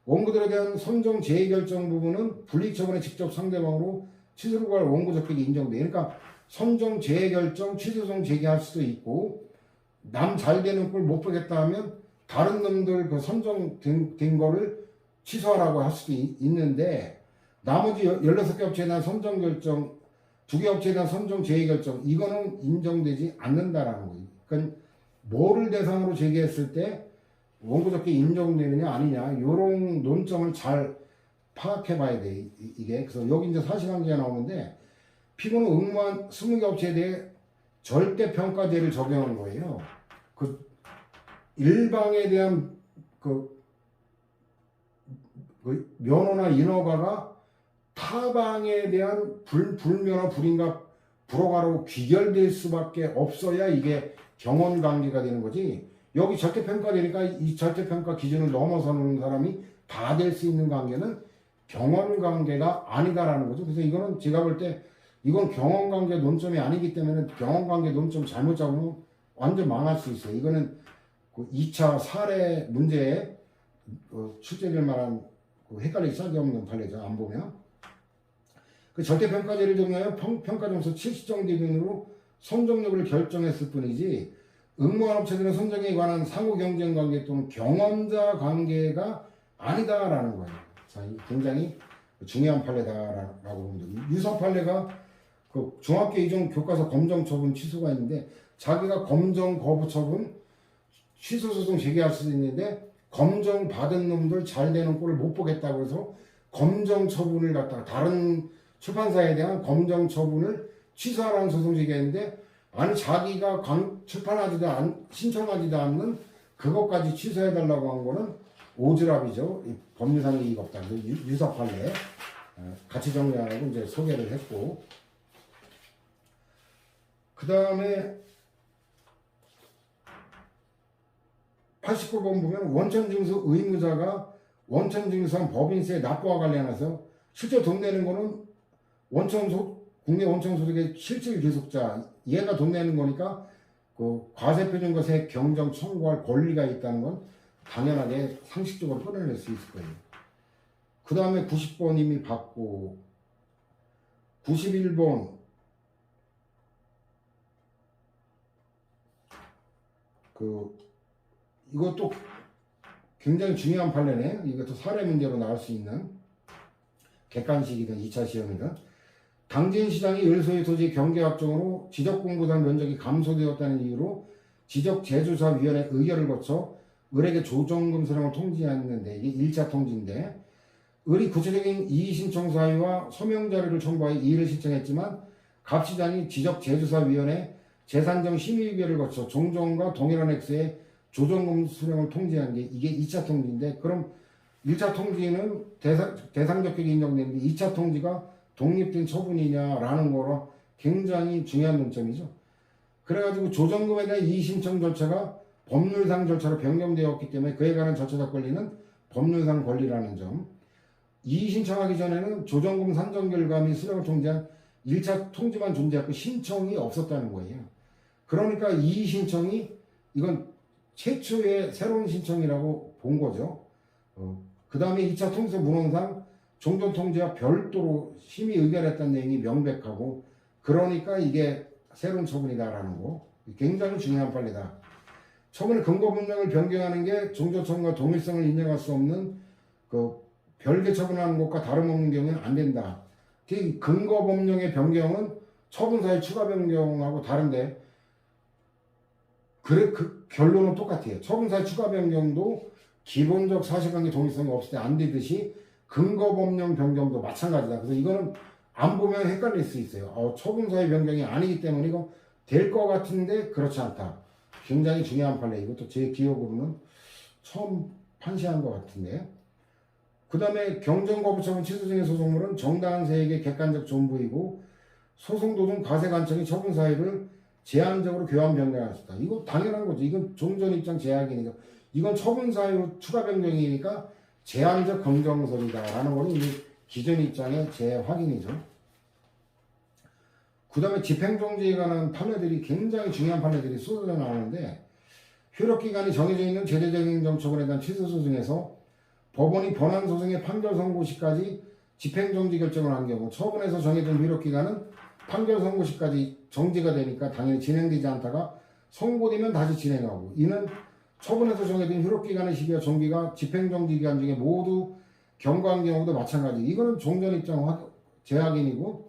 원고들에 대한 선정 제의 결정 부분은 불이익 처분의 직접 상대방으로 취소를 구할 원고적격이 인정돼요. 그러니까 선정 제의 결정 취소송 제기할 수도 있고, 남 잘 되는 꼴 못 보겠다 하면 다른 놈들 그 선정된 거를 취소하라고 할 수도 있는데, 나머지 16개 업체에 대한 선정 결정, 2개 업체에 대한 선정 제의 결정, 이거는 인정되지 않는다라는 거예요. 그러니까 뭐를 대상으로 제기했을 때 원고적게 인정되느냐 아니냐 이런 논점을 잘 파악해 봐야 돼. 이게 그래서 여기 이제 사실관계가 나오는데 피고는 응모한 20개 업체에 대해 절대평가제를 적용한 거예요. 그 일방에 대한 그 면허나 인허가가 타방에 대한 불면허 불인가 불허가로 귀결될 수밖에 없어야 이게 경원관계가 되는 거지. 여기 절대평가되니까 이 절대평가 기준을 넘어서는 사람이 다 될 수 있는 관계는 경원관계가 아니다라는 거죠. 그래서 이거는 제가 볼 때 이건 경원관계 논점이 아니기 때문에 경원관계 논점 잘못 잡으면 완전 망할 수 있어요. 이거는 그 2차 사례 문제에 출제될 만한 헷갈리기 시작이 없는 판례죠. 안 보면. 그 절대평가제를 적용하여 평가점수 70점 기준으로 선정력을 결정했을 뿐이지 응모한 업체들은 선정에 관한 상호 경쟁 관계 또는 경험자 관계가 아니다라는 거예요. 자, 이게 굉장히 중요한 판례다라고 봅니다. 유사 판례가 그 중학교 이종 교과서 검정 처분 취소가 있는데 자기가 검정 거부 처분 취소 소송 제기할 수 있는데 검정 받은 놈들 잘 되는 꼴을 못 보겠다고 해서 검정 처분을 갖다가 다른 출판사에 대한 검정 처분을 취소하라는 소송 제기했는데 아니 자기가 신청하지도 않는 그것까지 취소해달라고 한 거는 오지랖이죠. 법률상 이의가 없다. 유사 판례 같이 정리하고 이제 소개를 했고 그 다음에 89번 보면 원천징수 의무자가 원천징수한 법인세 납부와 관련해서 실제 돈 내는 거는 국내 원천소득의 실질 귀속자 얘가 돈 내는 거니까 그 과세표준과 세액 경정 청구할 권리가 있다는 건 당연하게 상식적으로 끌어낼 수 있을 거예요. 그 다음에 90번 이미 받고 91번 이것도 굉장히 중요한 판례네. 이것도 사례 문제로 나올 수 있는 객관식이든 2차 시험이든 당진시장이 을소유 토지 경계확정으로 지적공부상 면적이 감소되었다는 이유로 지적재조사위원회 의결을 거쳐 을에게 조정금 수령을 통지했는데 이게 1차 통지인데 을이 구체적인 이의신청 사유와 서명자료를 첨부하여 이의를 신청했지만 갑시장이 지적재조사위원회 재산정 심의의결을 거쳐 종전과 동일한 액수의 조정금 수령을 통지한 게 이게 2차 통지인데 그럼 1차 통지는 대상적격이 인정되는데 2차 통지가 독립된 처분이냐라는 거로 굉장히 중요한 논점이죠. 그래가지고 조정금에 대한 이의신청 절차가 법률상 절차로 변경되었기 때문에 그에 관한 절차적 권리는 법률상 권리라는 점. 이의신청하기 전에는 조정금 산정 결과 및 수령을 통지한 1차 통지만 존재했고 신청이 없었다는 거예요. 그러니까 이의신청이 이건 최초의 새로운 신청이라고 본 거죠. 그 다음에 2차 통지서 문헌상 종전 통지와 별도로 심의 의결했다는 내용이 명백하고 그러니까 이게 새로운 처분이다라는 거 굉장히 중요한 판례다. 처분의 근거 분명을 변경하는 게 종전 처분과 동일성을 인정할 수 없는 그 별개 처분하는 것과 다름없는 경우는 안 된다. 근거 법령의 변경은 처분사의 추가 변경하고 다른데 그래 그 결론은 똑같아요. 처분사의 추가 변경도 기본적 사실관계 동일성이 없을 때 안 되듯이 근거 법령 변경도 마찬가지다. 그래서 이거는 안 보면 헷갈릴 수 있어요. 처분사의 변경이 아니기 때문에 이거 될 것 같은데 그렇지 않다. 굉장히 중요한 판례. 이것도 제 기억으로는 처음 판시한 것 같은데. 그 다음에 경정거부처분 취소증의 소송물은 정당한 세액의 객관적 존부이고 소송도중 과세관청이 처분사유를 제한적으로 교환 변경할 수 있다. 이거 당연한 거죠. 이건 종전입장 제약이니까. 이건 처분사유 추가 변경이니까 제한적 검정설이다라는 거는 이 기존 입장의 재확인이죠. 그 다음에 집행정지에 관한 판례들이 굉장히 중요한 판례들이 쏟아져 나오는데 효력기간이 정해져 있는 제재적인 행정처분에 대한 취소소송에서 법원이 번안소송의 판결 선고 시까지 집행정지 결정을 한 경우 처분에서 정해진 효력기간은 판결 선고 시까지 정지가 되니까 당연히 진행되지 않다가 선고되면 다시 진행하고 이는 처분에서 정해진 효력기간의 시기와 정기가 집행정지 기간 중에 모두 경과한 경우도 마찬가지. 이거는 종전입장 재확인이고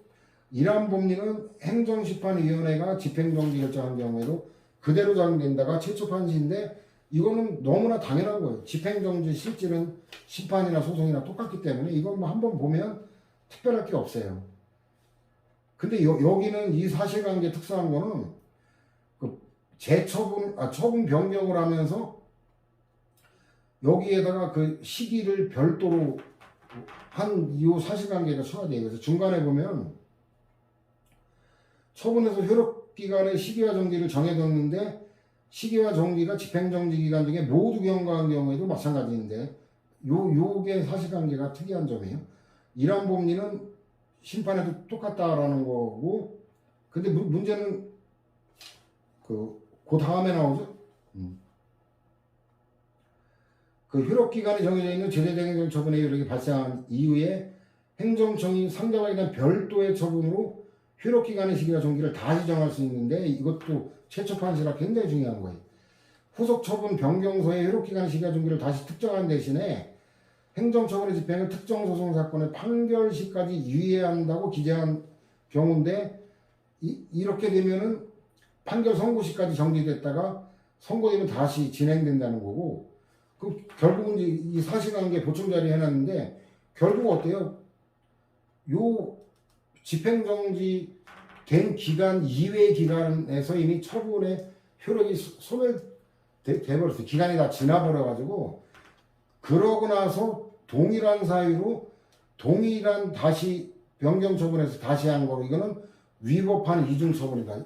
이러한 법리는 행정심판위원회가 집행정지 결정한 경우에도 그대로 적용된다가 최초 판시인데 이거는 너무나 당연한 거예요. 집행정지 실질은 심판이나 소송이나 똑같기 때문에 이건 뭐 한번 보면 특별할 게 없어요. 근데 여기는 이 사실관계 특수한 거는 그 처분 변경을 하면서 여기에다가 그 시기를 별도로 한 이 사실관계가 초과돼요. 그래서 중간에 보면 처분에서 효력기간의 시기와 정지를 정해뒀는데 시기와 정지가 집행정지 기간 중에 모두 경과한 경우에도 마찬가지인데 요게 사실관계가 특이한 점이에요. 이러한 법리는 심판에도 똑같다라는 거고 근데 문제는 그 다음에 나오죠. 그 효력기간이 정해져 있는 제재적 행정처분의 효력이 발생한 이후에 행정청이 상대방에 대한 별도의 처분으로 효력기간의 시기와 정기를 다시 정할 수 있는데 이것도 최초 판시라 굉장히 중요한 거예요. 후속 처분 변경서의 효력기간의 시기와 정기를 다시 특정한 대신에 행정처분의 집행을 특정 소송 사건의 판결 시까지 유예한다고 기재한 경우인데 이렇게 되면은 판결 선고 시까지 정지됐다가 선고되면 다시 진행된다는 거고 그 결국은 이 사실관계 보충 자리 해놨는데 결국 어때요? 요 집행정지 된 기간 이외의 기간에서 이미 처분의 효력이 소멸돼버렸어요. 기간이 다 지나버려가지고 그러고 나서 동일한 사유로 동일한 다시 변경 처분해서 다시 한 거로 이거는 위법한 이중 처분이다.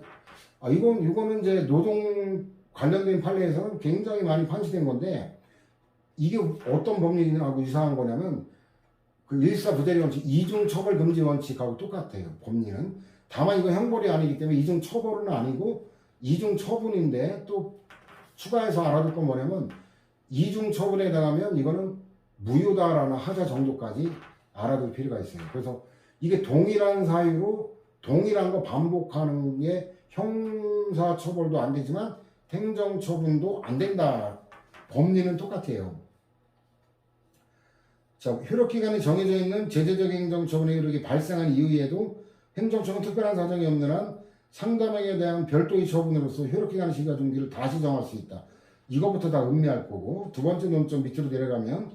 이거는 이제 노동 관련된 판례에서는 굉장히 많이 판시된 건데 이게 어떤 법리하고 이상한 거냐면 그 일사부재리 원칙, 이중 처벌 금지 원칙하고 똑같아요. 법리는. 다만 이거 형벌이 아니기 때문에 이중 처벌은 아니고 이중 처분인데 또 추가해서 알아둘 건 뭐냐면 이중 처분에 해당하면 이거는 무효다라는 하자 정도까지 알아둘 필요가 있어요. 그래서 이게 동일한 사유로 동일한 거 반복하는 게 형사 처벌도 안 되지만 행정 처분도 안 된다. 법리는 똑같아요. 자, 효력기간이 정해져 있는 제재적 행정처분의 효력이 발생한 이후에도 행정처분 특별한 사정이 없는 한 상대방에 대한 별도의 처분으로서 효력기간의 시기와 종기를 다시 정할 수 있다. 이거부터 다 음미할 거고 두 번째 논점 밑으로 내려가면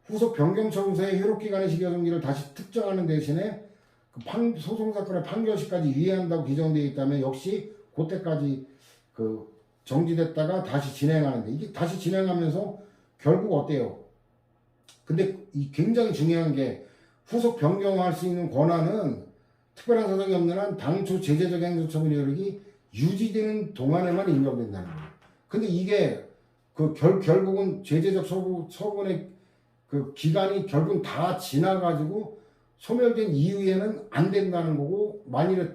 후속 변경처분서의 효력기간의 시기와 종기를 다시 특정하는 대신에 그 소송사건의 판결시까지 유예한다고 규정되어 있다면 역시 그때까지 그 정지됐다가 다시 진행하는데 이게 다시 진행하면서 결국 어때요? 근데 이 굉장히 중요한 게 후속 변경할 수 있는 권한은 특별한 사정이 없는 한 당초 제재적 행정처분 효력이 유지되는 동안에만 인정된다는 거예요. 근데 이게 그 결국은 제재적 처분의 그 기간이 결국은 다 지나가지고 소멸된 이후에는 안 된다는 거고 만일에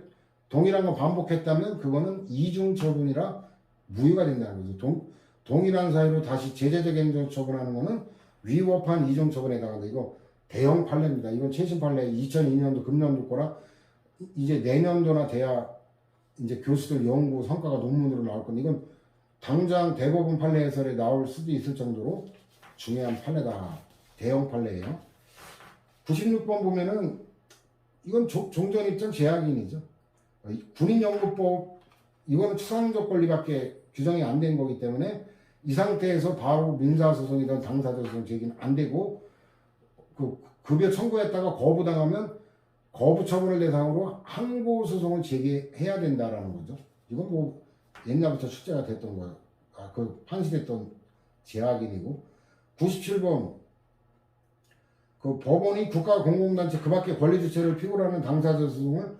동일한 거 반복했다면 그거는 이중 처분이라 무효가 된다는 거죠. 동일한 사유로 다시 제재적 행정처분하는 거는 위법한 이중 처분에 해당한다. 이거 대형 판례입니다. 이건 최신 판례 2002년도 금년도 거라 이제 내년도나 돼야 이제 교수들 연구 성과가 논문으로 나올 건데 이건 당장 대법원 판례 해설에 나올 수도 있을 정도로 중요한 판례다. 대형 판례예요. 96번 보면은 이건 종전 입장 제약인이죠. 군인연구법 이거는 추상적 권리밖에 규정이 안 된 거기 때문에 이 상태에서 바로 민사소송이든 당사자소송 제기는 안 되고 그 급여 청구했다가 거부당하면 거부 처분을 대상으로 항고소송을 제기해야 된다라는 거죠. 이건 뭐 옛날부터 출제가 됐던 거예요. 그 판시됐던 제약인이고 97번 그 법원이 국가 공공단체 그 밖의 권리주체를 피고로 하는 당사자 소송을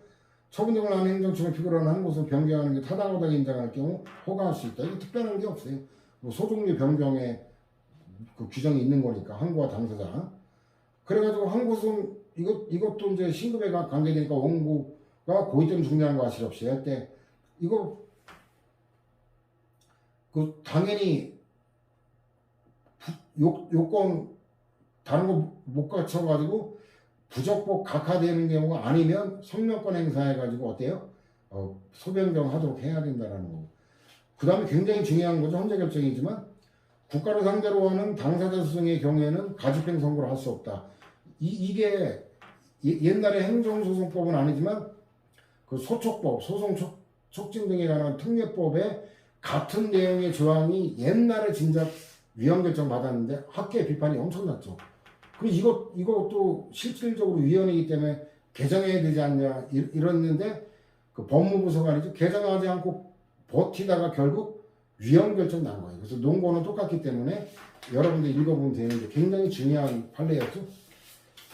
처분 등을 하는 행정처를 피고로 하는 항고소를 변경하는 게 타당하다고 인정할 경우 허가할 수 있다. 이게 특별한 게 없어요. 뭐 소종류 변경에 그 규정이 있는 거니까 항고와 당사자. 그래가지고 항고소송 이것도 이제 신급에 관계되니까 원고가 고의점 중대한 거 아실 없이 할 때 이거 그 당연히 요건 다른 거 못 갖춰가지고 부적법 각하되는 경우가 아니면 성명권 행사해가지고 어때요? 소변경 하도록 해야 된다라는 거. 그 다음에 굉장히 중요한 거죠. 헌재 결정이지만 국가를 상대로 하는 당사자 소송의 경우에는 가집행 선고를 할 수 없다. 이게 옛날에 행정소송법은 아니지만 그 소촉법, 소송 촉진 등에 관한 특례법에 같은 내용의 조항이 옛날에 진작 위헌 결정 받았는데 학계의 비판이 엄청났죠. 그리고 이것도 실질적으로 위헌이기 때문에 개정해야 되지 않냐 이랬는데 그 법무부 소관이죠. 개정하지 않고 버티다가 결국 위헌 결정 난 거예요. 그래서 논거는 똑같기 때문에 여러분들 읽어보면 되는데 굉장히 중요한 판례였죠.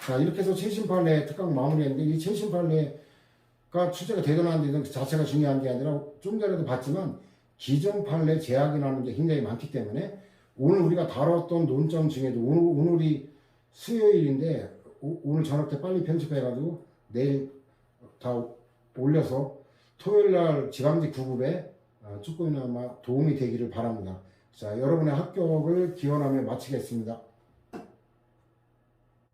자, 이렇게 해서 최신 판례 특강 마무리했는데 이 최신 판례가 출제가 되든 안 되든 그 자체가 중요한 게 아니라 좀 전에도 봤지만 기존 판례 재확인하는 게 굉장히 많기 때문에 오늘 우리가 다뤘던 논점 중에도 오늘이 수요일인데 오늘 저녁 때 빨리 편집해가지고 내일 다 올려서 토요일날 지방직 9급에 조금이나마 도움이 되기를 바랍니다. 자, 여러분의 합격을 기원하며 마치겠습니다.